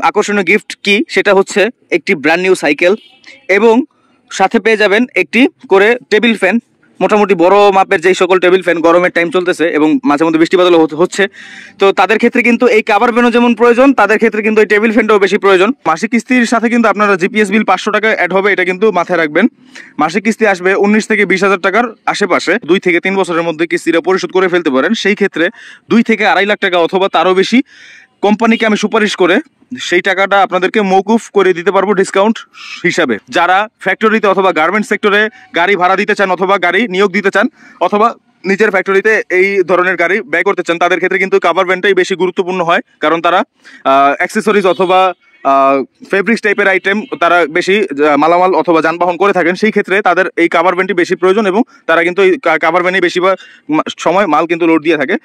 আকর্ষণীয় গিফট কি সেটা হচ্ছে একটি ব্র্যান্ড নিউ সাইকেল এবং সাথে পেয়ে যাবেন একটি করে টেবিল ফ্যান। মোটামুটি বড় মাপের যেই সকল টেবিল ফ্যান, গরমের টাইম চলতেছে এবং মাঝে মধ্যে বৃষ্টি বাদল হচ্ছে, তো তাদের ক্ষেত্রে কিন্তু এই কাভার ফ্যানও যেমন প্রয়োজন, তাদের ক্ষেত্রে কিন্তু এই টেবিল ফ্যানটাও বেশি প্রয়োজন। মাসিক কিস্তির সাথে কিন্তু আপনারা জিপিএস বিল 500 টাকা অ্যাড হবে, এটা কিন্তু মাথায় রাখবেন। মাসিক কিস্তি আসবে 19 থেকে 20,000 টাকার আশেপাশে। 2 থেকে 3 বছরের মধ্যে কিস্তিটা পরিশোধ করে ফেলতে পারেন। সেই ক্ষেত্রে 2 থেকে 2.5 লাখ টাকা অথবা তারও বেশি কোম্পানিকে আমি সুপারিশ করে সেই টাকাটা আপনাদেরকে মৌকুফ করে দিতে পারবো ডিসকাউন্ট হিসাবে। যারা ফ্যাক্টরিতে অথবা গার্মেন্টস সেক্টরে গাড়ি ভাড়া দিতে চান অথবা গাড়ি নিয়োগ দিতে চান অথবা নিজের ফ্যাক্টরিতে এই ধরনের গাড়ি ব্যয় করতে চান, তাদের ক্ষেত্রে কিন্তু কাভার ভ্যানটাই বেশি গুরুত্বপূর্ণ হয়, কারণ তারা অ্যাক্সেসরিজ অথবা ফেব্রিক্স টাইপের আইটেম তারা বেশি মালামাল অথবা যানবাহন করে থাকেন। সেই ক্ষেত্রে তাদের এই কাভার ভ্যানটি বেশি প্রয়োজন এবং তারা কিন্তু এই কাভার ভ্যানে বেশিরভাগ সময় মাল কিন্তু লোড দিয়ে থাকে।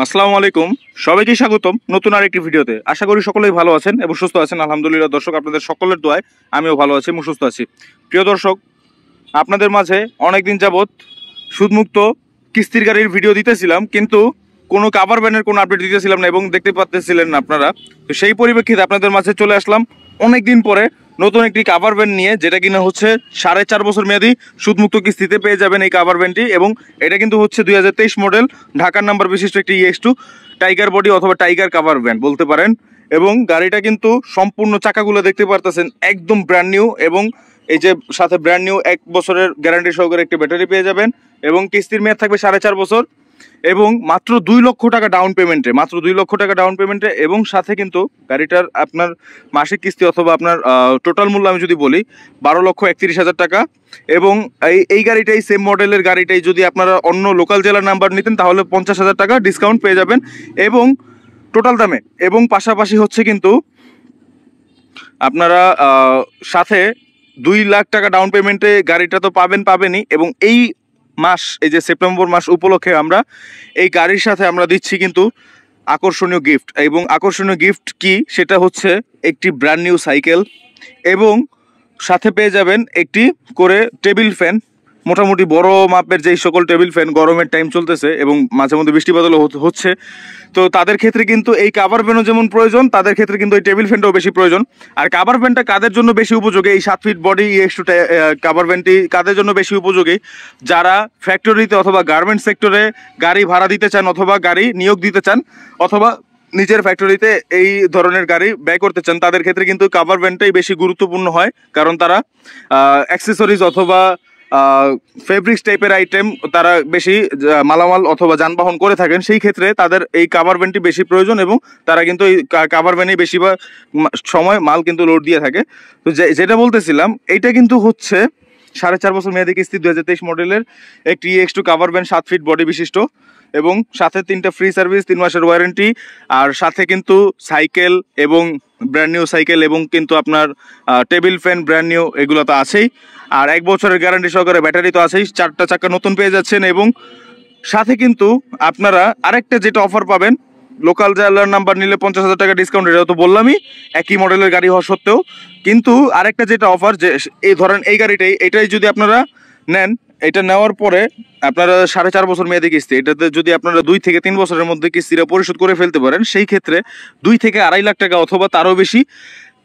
আসসালামু আলাইকুম, সবাইকে স্বাগতম নতুন আরেকটি ভিডিওতে। আশা করি সকলেই ভালো আছেন এবং সুস্থ আছেন। আলহামদুলিল্লাহ দর্শক, আপনাদের সকলের দোয়ায় আমিও ভালো আছি এবং সুস্থ আছি। প্রিয় দর্শক, আপনাদের মাঝে অনেকদিন যাবৎ সুদমুক্ত কিস্তির গাড়ির ভিডিও দিতেছিলাম, কিন্তু কোনো কাভার ভ্যানের কোনো আপডেট দিতেছিলাম না এবং দেখতে পাচ্ছিলেন না আপনারা। তো সেই পরিপ্রেক্ষিতে আপনাদের মাঝে চলে আসলাম অনেকদিন পরে নতুন একটি কাভার ভ্যান নিয়ে, যেটা কিনা হচ্ছে 4.5 বছর মেয়াদি সুদমুক্ত কিস্তিতে পেয়ে যাবেন এই কাভার ভ্যানটি। এবং এটা কিন্তু হচ্ছে 2023 মডেল ঢাকার নাম্বার বিশিষ্ট একটি EX2 টাইগার বডি অথবা টাইগার কাভার ভ্যান বলতে পারেন। এবং গাড়িটা কিন্তু সম্পূর্ণ চাকাগুলো দেখতে পারতেছেন একদম ব্র্যান্ড নিউ, এবং এই যে সাথে ব্র্যান্ড নিউ 1 বছরের গ্যারান্টি সহকারে একটি ব্যাটারি পেয়ে যাবেন এবং কিস্তির মেয়াদ থাকবে 4.5 বছর এবং মাত্র 2 লক্ষ টাকা ডাউন পেমেন্টে, এবং সাথে কিন্তু গাড়িটার আপনার মাসিক কিস্তি অথবা আপনার টোটাল মূল্য আমি যদি বলি 12,31,000 টাকা। এবং এই গাড়িটাই সেম মডেলের গাড়িটাই যদি আপনারা অন্য লোকাল জেলার নাম্বার নিতেন তাহলে 50,000 টাকা ডিসকাউন্ট পেয়ে যাবেন এবং টোটাল দামে। এবং পাশাপাশি হচ্ছে কিন্তু আপনারা সাথে 2 লাখ টাকা ডাউন পেমেন্টে গাড়িটা তো পাবেনই, এবং এই মাস, এই যে সেপ্টেম্বর মাস উপলক্ষে আমরা এই গাড়ির সাথে আমরা দিচ্ছি কিন্তু আকর্ষণীয় গিফট। এবং আকর্ষণীয় গিফট কি সেটা হচ্ছে একটি ব্র্যান্ড নিউ সাইকেল এবং সাথে পেয়ে যাবেন একটি করে টেবিল ফ্যান। মোটামুটি বড় মাপের যেই সকল টেবিল ফ্যান, গরমের টাইম চলতেছে এবং মাঝে মধ্যে বৃষ্টি বাদল হচ্ছে, তো তাদের ক্ষেত্রে কিন্তু এই কাভার ফ্যানও যেমন প্রয়োজন, তাদের ক্ষেত্রে কিন্তু এই টেবিল ফ্যানটাও বেশি প্রয়োজন। আর কাভার ফ্যানটা কাদের জন্য বেশি উপযোগী, এই 7 ফিট বডি EX2 কাভার ফ্যানটি কাদের জন্য বেশি উপযোগী? যারা ফ্যাক্টরিতে অথবা গার্মেন্টস সেক্টরে গাড়ি ভাড়া দিতে চান অথবা গাড়ি নিয়োগ দিতে চান অথবা নিজের ফ্যাক্টরিতে এই ধরনের গাড়ি ব্যয় করতে চান, তাদের ক্ষেত্রে কিন্তু কাভার ভ্যানটাই বেশি গুরুত্বপূর্ণ হয়, কারণ তারা অ্যাক্সেসরিজ অথবা ফেব্রিক্স টাইপের আইটেম তারা বেশি মালামাল অথবা যানবাহন করে থাকেন। সেই ক্ষেত্রে তাদের এই কাভার ভ্যানটি বেশি প্রয়োজন এবং তারা কিন্তু এই কাভার ভ্যানেই বেশিরভাগ সময় মাল কিন্তু লোড দিয়ে থাকে। তো যেটা বলতেছিলাম, এইটা কিন্তু হচ্ছে 4.5 বছর মেয়াদি কিস্তি 2023 মডেলের একটি EX2 cover van 7 fit body বিশিষ্ট এবং সাথে 3টা ফ্রি সার্ভিস, 3 মাসের ওয়ারেন্টি, আর সাথে কিন্তু সাইকেল এবং ব্র্যান্ড নিউ সাইকেল এবং কিন্তু আপনার টেবিল ফ্যান ব্র্যান্ড নিউ, এগুলো তো আছেই, আর 1 বছরের গ্যারান্টি সহকারে ব্যাটারি তো আছেই। 4টা চাকা নতুন পেয়ে যাচ্ছেন এবং সাথে কিন্তু আপনারা আরেকটা যেটা অফার পাবেন, লোকাল জেলার নাম্বার নিলে 50,000 টাকা ডিসকাউন্ট, এটা তো বললামই একই মডেলের গাড়ি হওয়া সত্ত্বেও। কিন্তু আরেকটা যেটা অফার, যে এই ধরেন এই এটাই যদি আপনারা নেন, এটা নেওয়ার পরে আপনারা 4.5 বছর মেয়াদি কিস্তি, এটাতে যদি আপনারা 2 থেকে 3 বছরের মধ্যে কিস্তিটা পরিশোধ করে ফেলতে পারেন, সেই ক্ষেত্রে 2 থেকে 2.5 লাখ টাকা অথবা তারও বেশি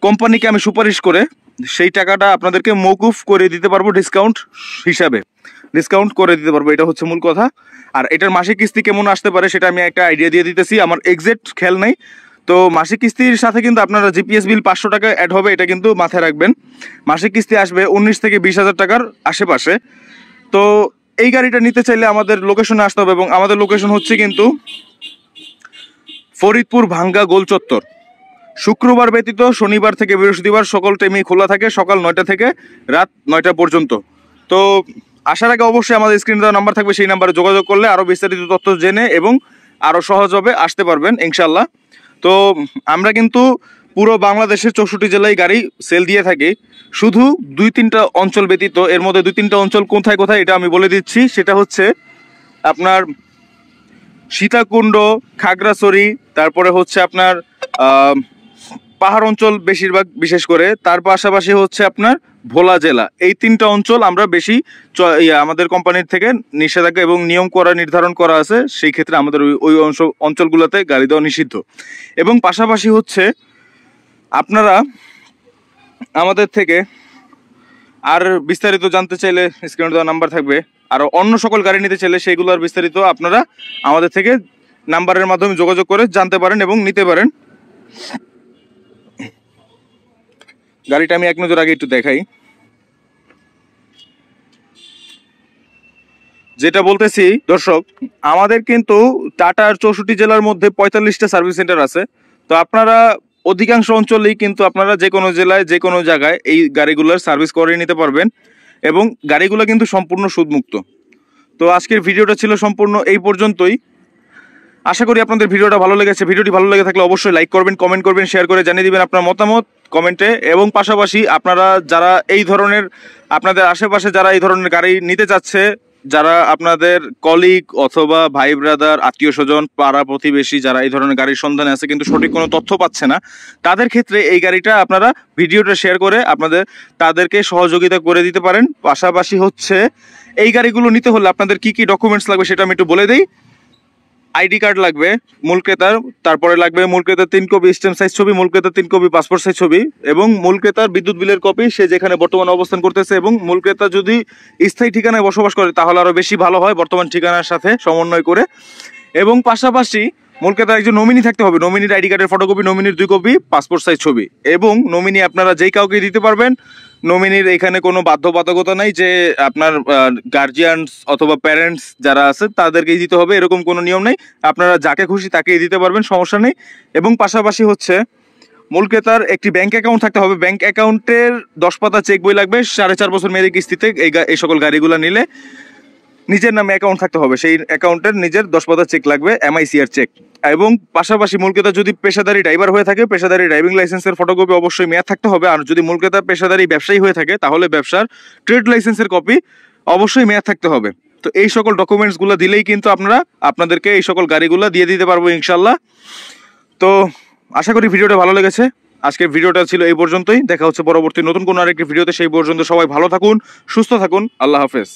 কোম্পানিকে আমি সুপারিশ করে সেই টাকাটা আপনাদেরকে মৌকুফ করে দিতে পারবো ডিসকাউন্ট হিসাবে। এটা হচ্ছে মূল কথা। আর এটার মাসিক কিস্তি কেমন আসতে পারে সেটা আমি একটা আইডিয়া দিয়ে দিতেছি, আমার এক্সাক্ট খেয়াল নেই। তো মাসিক কিস্তির সাথে কিন্তু আপনারা জিপিএস বিল 500 টাকা অ্যাড হবে, এটা কিন্তু মাথায় রাখবেন। মাসিক কিস্তি আসবে 19 থেকে 20,000 টাকার আশেপাশে। তো এই গাড়িটা নিতে চাইলে আমাদের লোকেশনে আসতে হবে এবং আমাদের লোকেশন হচ্ছে কিন্তু ফরিদপুর ভাঙ্গা গোল চত্বর। শুক্রবার ব্যতীত শনিবার থেকে বৃহস্পতিবার সকল টাইমই খোলা থাকে, সকাল 9টা থেকে রাত 9টা পর্যন্ত। তো আসার আগে অবশ্যই আমাদের স্ক্রিনে দেওয়া নাম্বার থাকবে, সেই নাম্বারে যোগাযোগ করলে আরও বিস্তারিত তথ্য জেনে এবং আরও সহজভাবে আসতে পারবেন ইনশাল্লাহ। তো আমরা কিন্তু পুরো বাংলাদেশের 64 জেলায় গাড়ি সেল দিয়ে থাকি, শুধু 2-3টা অঞ্চল ব্যতীত। এর মধ্যে 2-3টা অঞ্চল কোথায় কোথায় এটা আমি বলে দিচ্ছি। সেটা হচ্ছে আপনার সীতাকুণ্ড, খাগড়াছড়ি, তারপরে হচ্ছে আপনার পাহাড় অঞ্চল বেশিরভাগ, বিশেষ করে তার পাশাপাশি হচ্ছে আপনার ভোলা জেলা। এই 3টা অঞ্চল আমরা বেশি আমাদের কোম্পানির থেকে নিষেধাজ্ঞা এবং নিয়ম করা নির্ধারণ করা আছে, সেই ক্ষেত্রে আমাদের ওই অঞ্চলগুলোতে গাড়ি দেওয়া নিষিদ্ধ। এবং পাশাপাশি হচ্ছে আপনারা আমাদের থেকে আর বিস্তারিত জানতে চাইলে স্ক্রিনে দেওয়া নাম্বার থাকবে, আর অন্য সকল গাড়ি নিতে চাইলে সেইগুলোর বিস্তারিত আপনারা আমাদের থেকে নাম্বারের মাধ্যমে যোগাযোগ করে জানতে পারেন এবং নিতে পারেন। গাড়িটা আমি এক নজর আগে একটু দেখাই। যেটা বলতেছি দর্শক, আমাদের কিন্তু টাটার 64 জেলার মধ্যে 45টা সার্ভিস সেন্টার আছে। তো আপনারা অধিকাংশ অঞ্চলেই কিন্তু আপনারা যে কোনো জেলায় যে কোনো জায়গায় এই গাড়িগুলোর সার্ভিস করে নিতে পারবেন এবং গাড়িগুলো কিন্তু সম্পূর্ণ সুদমুক্ত। তো আজকের ভিডিওটা ছিল সম্পূর্ণ এই পর্যন্তই। আশা করি আপনাদের ভিডিওটা ভালো লেগেছে। ভিডিওটি ভালো লেগে থাকলে অবশ্যই লাইক করবেন, কমেন্ট করবেন, শেয়ার করে জানিয়ে দিবেন আপনার মতামত কমেন্টে। এবং পাশাপাশি আপনারা যারা এই ধরনের আপনাদের আশেপাশে যারা এই ধরনের গাড়ি নিতে চাচ্ছে, যারা আপনাদের কলিগ অথবা ভাই ব্রাদার আত্মীয় স্বজন পাড়া প্রতিবেশী যারা এই ধরনের গাড়ির সন্ধানে আছে কিন্তু সঠিক কোনো তথ্য পাচ্ছে না, তাদের ক্ষেত্রে এই গাড়িটা আপনারা ভিডিওটা শেয়ার করে তাদেরকে সহযোগিতা করে দিতে পারেন। পাশাপাশি হচ্ছে এই গাড়িগুলো নিতে হলে আপনাদের কি কি ডকুমেন্টস লাগবে সেটা আমি একটু বলে দিই। আইডি কার্ড লাগবে মূল ক্রেতার, তারপরে লাগবে মূল ক্রেতার 3 কপি স্ট্যাম্প সাইজ ছবি, মূল ক্রেতার 3 কপি পাসপোর্ট সাইজ ছবি এবং মূল ক্রেতার বিদ্যুৎ বিলের কপি, সে যেখানে বর্তমানে অবস্থান করতেছে। এবং মূল ক্রেতা যদি স্থায়ী ঠিকানায় বসবাস করে তাহলে আরও বেশি ভালো হয়, বর্তমান ঠিকানার সাথে সমন্বয় করে। এবং পাশাপাশি মূল ক্রেতার একজন নমিনি থাকতে হবে, নমিনির আইডি কার্ডের ফটোকপি, নমিনির 2 কপি পাসপোর্ট সাইজ ছবি। এবং নমিনি আপনারা যেই কাউকে দিতে পারবেন, নমিনির এখানে কোনো বাধ্যবাধকতা নাই যে আপনার গার্জিয়ানস অথবা প্যারেন্টস যারা আছে তাদেরকেই দিতে হবে, এরকম কোনো নিয়ম নেই। আপনারা যাকে খুশি তাকেই দিতে পারবেন, সমস্যা নেই। এবং পাশাপাশি হচ্ছে মূল ক্রেতার একটি ব্যাংক অ্যাকাউন্ট থাকতে হবে, ব্যাংক অ্যাকাউন্টের 10 পাতা চেক বই লাগবে 4.5 বছর মেয়াদি কিস্তিতে। এই সকল গাড়িগুলো নিলে নিজের নামে অ্যাকাউন্ট থাকতে হবে, সেই অ্যাকাউন্টের নিজের 10 পাতা চেক লাগবে, MICR চেক। এবং পাশাপাশি মূল ক্রেতা যদি পেশাদারি ড্রাইভার হয়ে থাকে, পেশাদারি ড্রাইভিং লাইসেন্সের ফটোকপি অবশ্যই মেয়াদ থাকতে হবে। আর যদি মূল ক্রেতা পেশাদারি ব্যবসায়ী হয়ে থাকে তাহলে ব্যবসার ট্রেড লাইসেন্সের কপি অবশ্যই মেয়াদ থাকতে হবে। তো এই সকল ডকুমেন্টসগুলো দিলেই কিন্তু আপনাদেরকে এই সকল গাড়িগুলো দিয়ে দিতে পারবো ইনশাল্লাহ। তো আশা করি ভিডিওটা ভালো লেগেছে। আজকের ভিডিওটা ছিল এই পর্যন্তই। দেখা হচ্ছে পরবর্তী নতুন কোনো আরেকটি ভিডিওতে। সেই পর্যন্ত সবাই ভালো থাকুন, সুস্থ থাকুন। আল্লাহ হাফেজ।